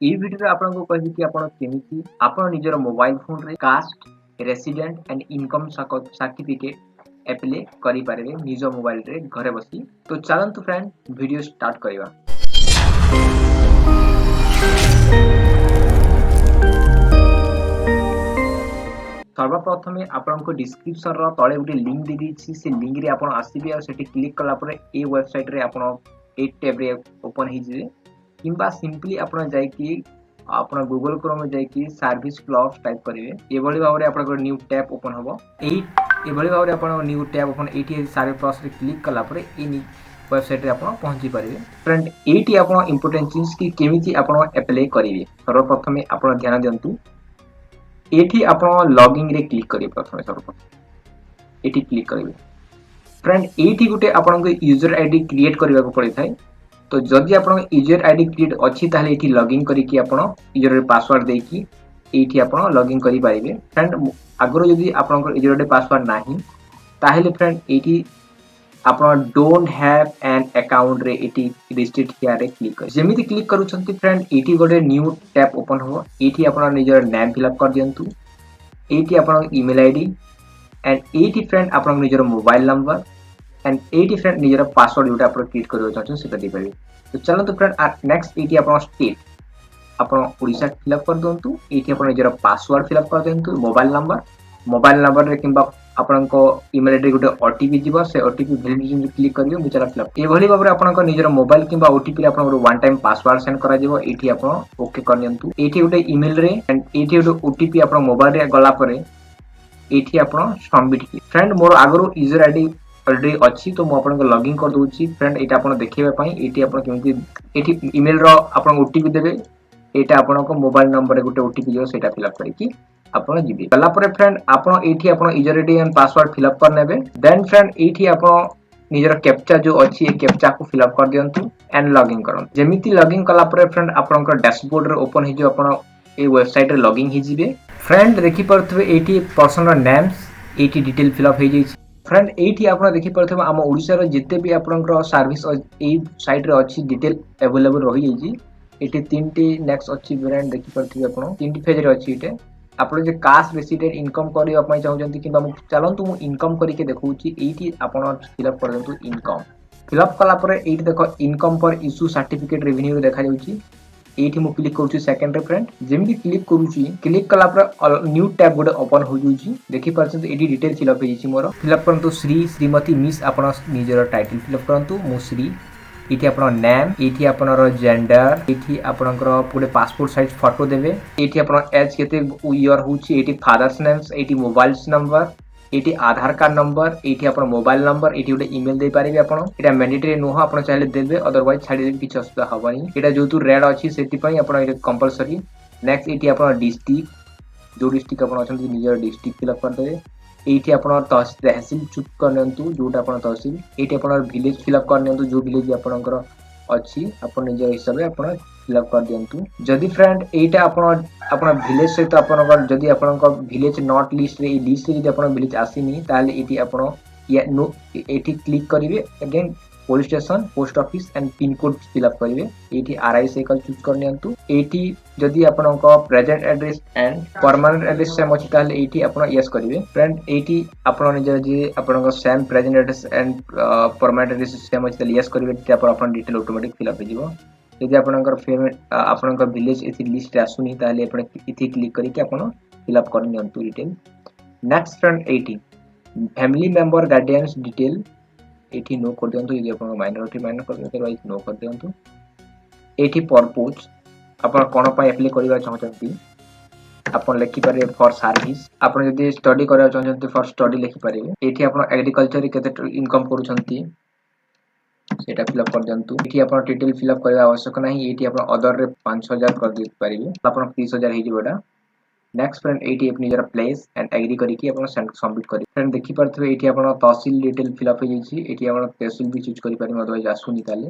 এই ভিডিওରେ ଆପଣଙ୍କୁ କହିବି କି ଆପଣ କେମିତି ଆପଣ ନିଜର ମୋବାଇଲ ଫୋନରେ caste resident and income certificate apply କରିପାରିବେ ନିଜ ମୋବାଇଲରେ ଘରେ ବସି। ତ ଚାଲନ୍ତୁ ଫ୍ରେଣ୍ଡ ଭିଡ଼ିଓ ଷ୍ଟାର୍ଟ କରିବା। सर्वप्रथमे आपनको डिस्क्रिप्शन रो तळे गोटे लिंक दे दीछि से लिंक रे आपण आसीबे और सेठी क्लिक कला परे ए वेबसाइट रे आपण ए टैब रे ओपन हे जिवे किंबा सिंपली आपण जाय कि आपण गूगल क्रोम में जाय कि सर्विस प्लस टाइप करिवे एभली भाव रे आपण न्यू टैब ओपन हबो एभली भाव रे आपण new tab open eighty service plus रे क्लिक कला परे ए वेबसाइट रे आपण पहुंची परिवे। फ्रेंड एटी आपण इंपोर्टेंट चीज कि केमिति आपण अप्लाई करिवे सर्वप्रथमे आपण ध्यान दियंतु एठी आपण लॉगिन रे क्लिक करिवे। प्रथमे सर्वप्रथम एठी क्लिक करिवे। फ्रेंड एठी गुटे आपण यूजर आईडी क्रिएट करबा को पड़ै थाय। तो जदि आपण यूजर आईडी क्रिएट अछि ताले एठी लॉगिन करी कि आपण यूजर पासवर्ड दे कि एठी आपण लॉगिन करि पारिबे। फ्रेंड आगरो जदि आपण यूजर आईडी पासवर्ड नाही ताहेले फ्रेंड एठी आपण डोंट हैव एन अकाउंट रे एटी रजिस्ट्रेट हियर रे क्लिक कर जेमिति क्लिक करूछंती। फ्रेंड एटी गोटे न्यू टैब ओपन हो एटी आपण निजर नेम फिल अप कर दियंतु एटी आपण email ID and eighty friend आपण निजर mobile number and eighty friend निजर पासवर्ड जोटा आपण क्रिएट करियो चाहछन सेटा दे परिबे। तो चलंतु फ्रेंड नेक्स्ट एटी आपण स्टेट आपण ओडिसा फिल अप कर दंतु एटी आपण निजर पासवर्ड फिल अप कर दंतु मोबाइल नंबर रे किंबा आपनको ईमेल आईडी गोटे ओटीपी जीव से ओटीपी वैलिडिटी क्लिक करियो मुचला फिल अप एभली भाबरे आपनको निजर मोबाइल किंबा ओटीपी रे आपनको वन टाइम पासवर्ड सेंड करा जीवो एठी आपण ओके कर नियंतु एठी गोटे ईमेल रे एंड एठी गोटे ओटीपी आपण मोबाइल रे गला परे एठी आपण सबमिट की। फ्रेंड मोर आगरो यूजर आईडी ऑलरेडी अछि तो मो आपनको लॉगिन कर दोछि। फ्रेंड एटा आपण देखिबा पई एठी आपण केमिति एठी ईमेल रो आपण ओटीपी देबे एटा आपनको मोबाइल नंबर रे गोटे ओटीपी जो सेटा फिल अप करिकि आपण जिबे गला परे। फ्रेंड आपण एठी आपण user ID and password fill up कर नेबे देन फ्रेंड एठी आपण निजर कैप्चा जो अछि ए कैप्चा को फिल अप कर दियंतु एंड लॉगिन करन जेमिति लॉगिन कला परे फ्रेंड आपनको डैशबोर्ड रे ओपन हे जो आपण ए वेबसाइट रे लॉगिन हे जिबे। फ्रेंड देखि परथबे एठी पर्सनल नेम्स एठी डिटेल फिल अप हे जाई। फ्रेंड एठी आपण देखि परथबे हम ओडिसा रे जते भी आपनकर सर्विस ए साइट रे अछि डिटेल अवेलेबल रहि जाई। एठी तीनटी नेक्स्ट अछि फ्रेंड देखि परथबे आपण तीनटी पेज रे अछि एटे आपण जे कास्ट रेसिडेंट इनकम करियो अपन चाहउजंती किबा मु चलंतु मु इनकम करी के देखौची एठी आपण फिल अप कर दंतु इनकम फिल अप कला परे एठी देखो इनकम पर इशू सर्टिफिकेट रेवेन्यू देखा जाउची एठी मु क्लिक करूची सेकंड रे। फ्रेंड जेमि क्लिक करूची क्लिक कला पर न्यू टैब गोटे ओपन हो जाउची देखि परछन एठी डिटेल फिल अप हेची मोर फिल अप करंतु श्री श्रीमती मिस आपण निजर टाइटल फिल अप करंतु मु श्री एठी आपण नेम एठी आपनर जेंडर एठी आपनकर पुरे पासपोर्ट साइज फोटो देबे एठी आपण एज केते ईयर होची एठी फादर्स नेम्स एठी मोबाइल्स नंबर एठी आधार कार्ड नंबर एठी आपण मोबाइल नंबर एठी गोटे ईमेल दे पारिबे आपण एटा मैंडेटरी नो आपण चाहे देबे अदरवाइज छाडी देबे किछ असुविधा हबनी एटा जेतु रेड अछि सेति पई आपण एटा कंपलसरी। नेक्स्ट एठी आपण डिस्ट्रिक्ट जो डिस्ट्रिक्ट आपण अछन निजर डिस्ट्रिक्ट फिल अप कर देबे एठी आपण तहसील चूज करनंतु जोटा आपण तहसील एठी आपण विलेज फिल अप करनंतु जो विलेज आपणकर अछि आपण निजर हिसाब रे आपण फिल अप कर दियंतु। जदि फ्रेंड एटा आपण विलेज सहित आपणकर जदि आपणकर विलेज नॉट लिस्ट रे लिस्ट रे जदि आपण विलेज आसीनी ताले एठी आपण या नो एठी क्लिक करिवे again police station post office and pin code fill up करिवे एठी आरआई साइकिल चूज करनियंतु एठी जदि आपणको present address and permanent address same अछि ताले एठी आपण यस करिवे। फ्रेंड एठी आपण निजर जे आपणको same present address and permanent address same अछि ताले यस करिवे त्यापर आपण डिटेल ऑटोमेटिक फिल अप हेजिवो। यदि आपणकर आपणकर विलेज एथि लिस्ट आसुनी ताले आपण इथि क्लिक करी के आपण फिल अप करनियंतु डिटेल। नेक्स्ट फ्रेंड एठी फैमिली मेंबर गार्डियंस डिटेल एठी नो कर दियंतु यदि आपण माइनॉरिटी माइनर कर दियंतु वाइज नो कर दियंतु। एठी पर्पस आपण कोन पय अप्लाई करिवा चाहछंती आपण लिखि पारे फॉर सर्विस आपण जदि स्टडी करिवा चाहछंती फॉर स्टडी लिखि पारिबे एठी आपण एग्रीकल्चर रे केते इनकम करूछंती सेटा फिल अप कर दियंतु। एठी आपण डिटेल फिल अप करबा आवश्यक नाही एठी आपण अदर रे 5000 कर दि पारिबे आपण 30000 हे जिवोडा। नेक्स्ट फ्रेंड एटी अपनी जरा प्लेस एंड एग्री करी कि आपण सबमिट करी। फ्रेंड देखि परथबे एटी आपण तहसील डिटेल फिल अप हे छी एटी आपण तहसील भी चूज करि पारि अदरवाइज आसु निकाले।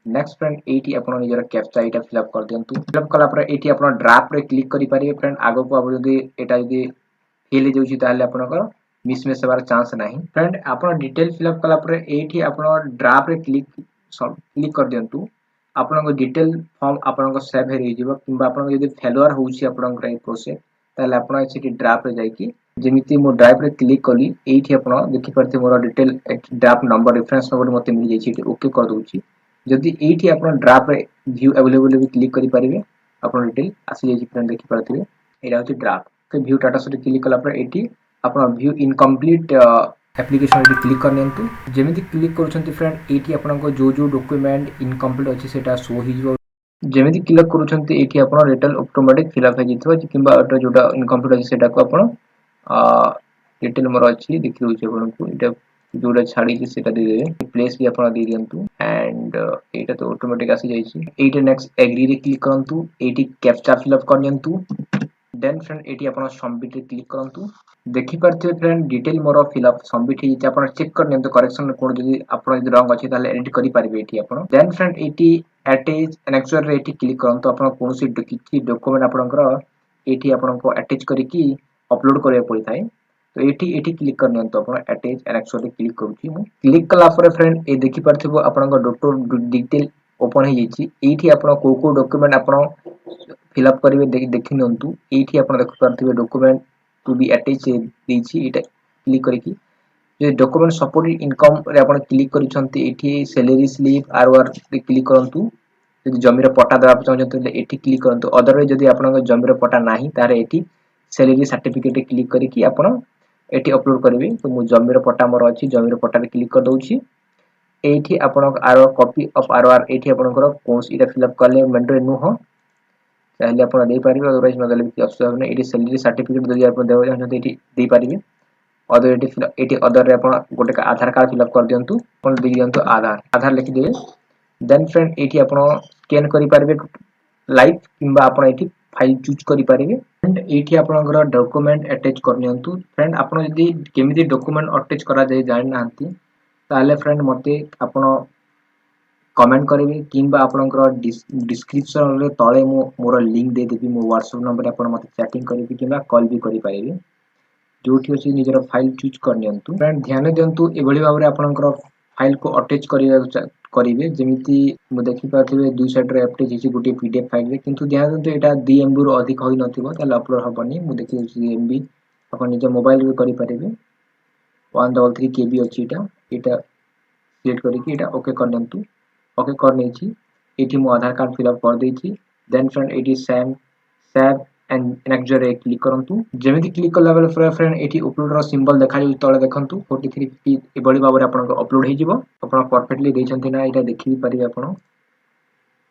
नेक्स्ट फ्रेंड एटी आपण निजर कैप्चा एटा फिल अप कर दियंतु फिल अप कला पर एटी आपण ड्राफ्ट रे क्लिक करि पारि। फ्रेंड आगो को अब जदी एटा जदी फेल हे जाउची ताले आपनकर मिसमैच हेबार चांस नाही। फ्रेंड आपण डिटेल फिल अप कला पर एटी आपण ड्राफ्ट रे क्लिक कर दियंतु आपन डिटेल फॉर्म आपन सेव हो जिवो किंबा आपन यदि फेलुअर होउची आपन ए प्रोसेस ताले आपन एठी ड्राफ्ट रे जाईकी जेमिति मो ड्राइव रे क्लिक कली एठी आपन देखि परथे more detail draft number reference number मते मिल जाईची एठी ओके कर दोउची जदि एठी आपन ड्राफ्ट रे व्यू अवेलेबल भी क्लिक करि परिबे आपन डिटेल आसी जाईची फ्रेंड देखि परथिबे एटा होची ड्राफ्ट तो व्यू डाटा से क्लिक कला पर एठी आपन व्यू इनकम्प्लीट एप्लीकेशन रे क्लिक कर नियंतु जेमिति क्लिक करूछंती फ्रेंड एठी आपन को जो डॉक्यूमेंट इनकम्प्लीट अछि सेटा शो हि जिवो जेमिति क्लिक करूछंती एठी आपन रिटल ऑटोमेटिक फिल अप हे जितबो किंबा एटा जोटा इनकम्प्लीट अछि सेटा को आपन डिटेल मोर अछि देखि होउछ आपन को एटा जोटा छाडी कि सेटा दे देबे प्लेस भी आपन दे दियंतु एंड एटा तो ऑटोमेटिक आसी जाईची एटा नेक्स्ट एग्री रे क्लिक करंतु एठी कैप्चा फिल अप कर नियंतु देन फ्रेंड एठी आपन सबमिट रे क्लिक करंतु देखि परथिबे फ्रेंड डिटेल मोर फिल अप सबमिट हिज आपन चेक कर नियंतु करेक्शन कोड जदि आपन जदि रंग अछि ताले एडिट करि पारिबे एठी आपन देन फ्रेंड एठी अटैच एनेक्सर रे एठी क्लिक करंतु आपन कोनोसी किछि डॉक्यूमेंट आपनकर एठी आपन को अटैच करिकि अपलोड करे पड़ि थाए तो एठी क्लिक कर नियंतु आपन अटैच एनेक्सर रे क्लिक करूची मु क्लिक कला पर फ्रेंड ए देखि परथिबो आपन डॉक्टर डिटेल ओपन हे जैछि एठी आपन को डॉक्यूमेंट आपन फिल अप करिवे देखि नियंतु एठी आपन देख परथिबे डॉक्यूमेंट टू बी अटैच देछि एटा क्लिक करिकि जे डॉक्यूमेंट सपोर्टेड इनकम रे आपन क्लिक करिसंती एठी सैलरी स्लिप आरआर रे क्लिक करंतु जदि जमीर पट्टा देबा चाहते एठी क्लिक करंतु अदरवाइज जदि आपन जमीर पट्टा नाही तारे एठी सैलरी सर्टिफिकेट रे क्लिक करिकि आपन एठी अपलोड करिवे तो मु जमीर पट्टा मोर अछि जमीर पट्टा रे क्लिक कर दउछि एठी आपन आर कॉपी ऑफ आरआर एठी आपनकर कोर्स इटा फिल अप करले मेंटर नु हो चाहे आपन दे पारिबे अदरवाइज नदेले कि अफसोस नै एठी सैलरी सर्टिफिकेट जदि आपन देबा चाहते एठी दे पारिबे अदर एठी अदर रे आपन गोटे आधार कार्ड फिल अप कर दियंतु आपन दे दियंतु आधार लिखि देबे देन फ्रेंड एठी आपन स्कैन करि पारिबे लाइव किंबा आपन एठी फाइल चूज करि पारिबे एंड एठी आपनकर डॉक्यूमेंट अटैच कर नियंतु फ्रेंड आपन जदि केमिति डॉक्यूमेंट अटैच करा जाय जानि नांती ताले फ्रेंड मते आपन कमेंट करिवे किंबा आपनकर डिस्क्रिप्शन रे तळे मो मोर लिंक दे देबी मो WhatsApp नंबर आपन मते चैटिंग करिवे किंबा कॉल भी करि पारिबे जोठी अछि निजर फाइल चूज कर नियंतु फ्रेंड ध्यान दियंतु एभली भाबरे आपनकर फाइल को अटैच करिवे जेमिति मु देखि पाथिबे दुई साइड रे अटैच अछि गोटे पीडीएफ फाइल रे किंतु ध्यान दियंतु एटा 2 एमबी रो अधिक होई नथिबो ताले अपलोड हबनी मु देखि 2 एमबी आपन निज मोबाइल रे करि पारिबे 133 केबी अछि एटा सिलेक्ट करिकि एटा ओके कर नियंतु ओके कर नेछि एठी मो आधार कार्ड फिल अप कर देछि देन फ्रेंड एठी सेव एंड नेक्स्ट रे क्लिक करंतु जेमिति क्लिक कला बेले फ्रेंड एठी अपलोड रो सिंबल देखा जि तळे देखंतु 43 एबडी भाबरे आपन अपलोड हे जिवो आपन परफेक्टली देछंती ना एटा देखि पारिबे आपन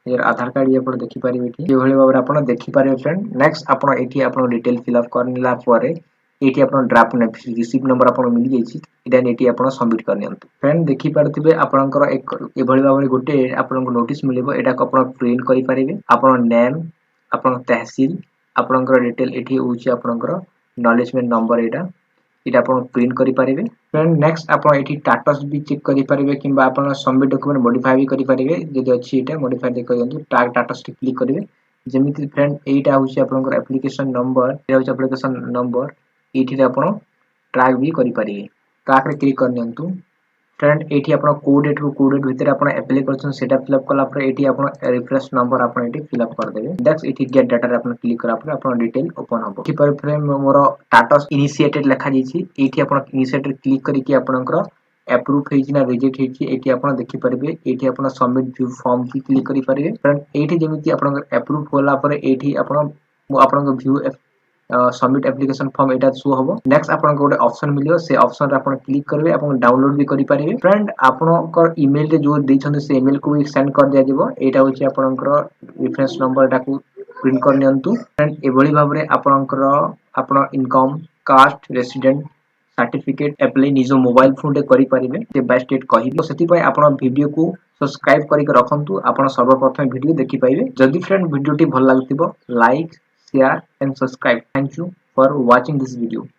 यार आधार कार्ड ये पर देखि पारिबे एठी एभली भाबरे आपन देखि पारिबे फ्रेंड नेक्स्ट आपन एठी आपन डिटेल फिल अप करनिला परे एठी आपन ड्राफ्ट रिसीव नंबर आपन मिल जाईछि इडा एठी आपन सबमिट कर नियंतु फ्रेंड देखि पारथिबे आपनकर एक एभली भाबरे गोटे आपन को नोटिस मिलिबो एटा को आपन प्रिंट करि पारिबे आपन नेम आपन तहसील आपनकर डिटेल एठी होउछि आपनकर नॉलेजमेंट नंबर एटा आपन प्रिंट करि पारिबे फ्रेंड नेक्स्ट आपन एठी स्टेटस भी चेक करि पारिबे किंबा आपन सबमिट डॉक्यूमेंट मॉडिफाई भी करि पारिबे जदि अछि एटा मॉडिफाई दे करियंतु टैग स्टेटस टी क्लिक करिवे जेमिति फ्रेंड एटा होउछि आपनकर एप्लीकेशन नंबर एटा होउछि एप्लीकेशन नंबर एठी रे आपन ट्रैक भी करि पारिबे ट्रैक रे क्लिक कर नियंतु फ्रेंड एठी आपन कोडेट रो कोडेट भितर आपन अप्लाई करछन सेटा फिल अप कला पर एठी आपन रिफ्रेश नंबर आपन एठी फिल अप कर देबे दैट्स एठी गेट डाटा रे आपन क्लिक करा पर आपन डिटेल ओपन हबो एठी पर फ्रेंड मोर स्टेटस इनिशिएटेड लिखा जैछि एठी आपन इनिशिएटेड क्लिक करिकि आपनकर अप्रूव हेछि ना रिजेक्ट हेछि एठी आपन देखि पारिबे एठी आपन सबमिट व्यू फॉर्म की क्लिक करि पारिबे फ्रेंड एठी जेमिति आपनकर अप्रूव होला पर एठी आपन आपन व्यू सबमिट एप्लीकेशन फॉर्म एटा शो हबो नेक्स्ट आपन को ऑप्शन मिलियो से ऑप्शन रे आपन क्लिक करबे आपन डाउनलोड भी करि पारिबे फ्रेंड आपनकर ईमेल रे जो दैछन से ईमेल को भी सेंड कर दिया जेबो एटा होछि आपनकर रेफरेंस नंबर एटा को प्रिंट कर नियंतु फ्रेंड एभली भाबरे आपनकर आपन income caste resident certificate apply निजो मोबाइल फोन रे करि पारिबे स्टेप बाय स्टेप कहिबो सेति पय आपन वीडियो को सब्सक्राइब करि के रखंतु आपन सर्वप्रथम वीडियो देखि पाइबे जदि फ्रेंड वीडियो टी भल लागतिबो like share and subscribe. Thank you for watching this video.